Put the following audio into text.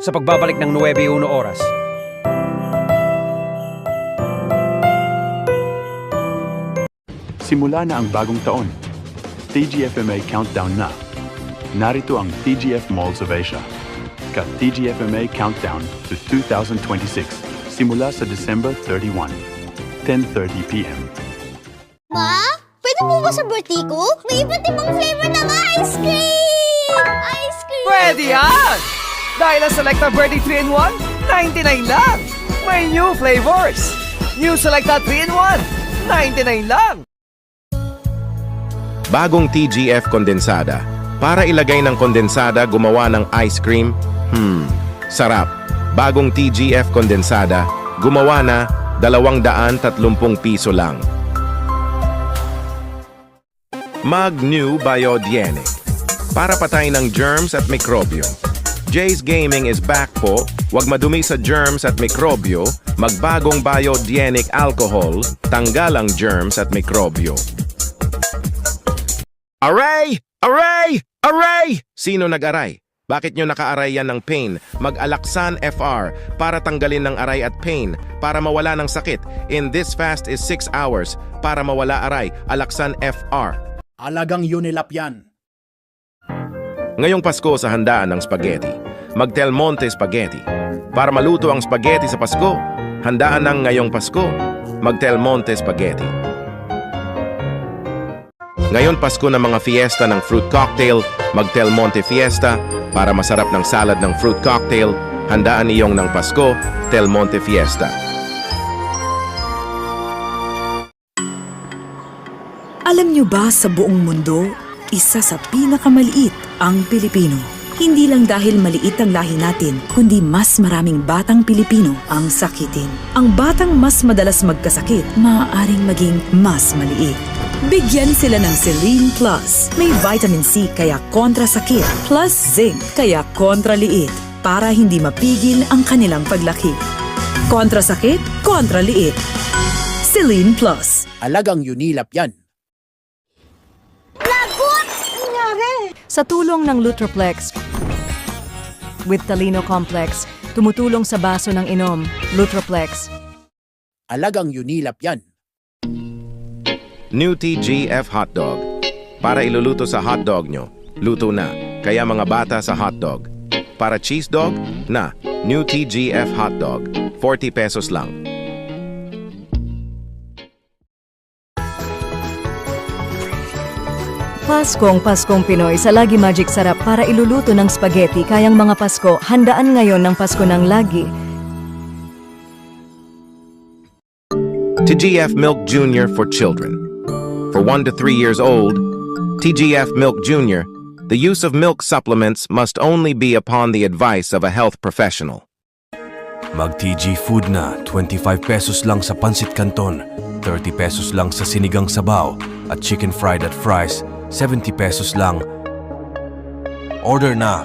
sa pagbabalik ng 9:01 oras. Simula na ang bagong taon. TGFMA Countdown na. Narito ang TGF Malls of Asia. Ka-TGFMA Countdown to 2026. Simula sa December 31, 10:30 p.m. Ma? Pwede po ba sa birthday ko? May iba't ibang flavor ng ice cream! Ice cream! Pwede yan! Dahil ang Selecta Birthday 3-in-1, 99 lang! May new flavors! New Selecta 3-in-1, 99 lang! Bagong TGF kondensada. Para ilagay ng kondensada gumawa ng ice cream? Sarap. Bagong TGF kondensada, gumawa na 230 piso lang. Mag-New Biodienic. Para patay ng germs at mikrobyo. Jay's Gaming is back po. Huwag madumi sa germs at mikrobyo. Magbagong Biodienic alcohol. Tanggal ang germs at mikrobyo. Aray! Aray! Aray! Sino nag-aray? Bakit nyo naka-aray yan ng pain? Mag-Alaxan FR para tanggalin ng aray at pain, para mawala ng sakit. In this fast is 6 hours para mawala aray. Alaxan FR. Alagang Unilap yan. Ngayong Pasko sa handaan ng spaghetti, mag-Del Monte Spaghetti. Para maluto ang spaghetti sa Pasko, handaan ng ngayong Pasko, mag-Del Monte Spaghetti. Ngayon Pasko ng mga fiesta ng fruit cocktail, mag-Del Monte Fiesta. Para masarap ng salad ng fruit cocktail, handaan iyong ng Pasko, Del Monte Fiesta. Alam niyo ba sa buong mundo, isa sa pinakamaliit ang Pilipino. Hindi lang dahil maliit ang lahi natin, kundi mas maraming batang Pilipino ang sakitin. Ang batang mas madalas magkasakit, maaaring maging mas maliit. Bigyan sila ng Celine Plus. May vitamin C kaya kontra sakit, plus zinc kaya kontra liit, para hindi mapigil ang kanilang paglaki. Kontra sakit, kontra liit. Celine Plus. Alagang Unilap yan. Sa tulong ng Lutroplex with Talino Complex, tumutulong sa baso ng inom, Lutroplex. Alagang Unilap yan. New TGF Hotdog. Para iluluto sa hotdog nyo, luto na. Kaya mga bata sa hotdog. Para cheese dog, na. New TGF Hotdog. 40 pesos lang. Paskong Pinoy sa Lagi Magic Sarap para iluluto ng spaghetti kayang mga Pasko, handaan ngayon ng Pasko ng Lagi. TGF Milk Junior for children. For 1 to 3 years old, TGF Milk Junior, the use of milk supplements must only be upon the advice of a health professional. Mag-TG Food na, 25 pesos lang sa Pansit Canton, 30 pesos lang sa Sinigang Sabaw, at Chicken Fried at Fries, 70 pesos lang. Order na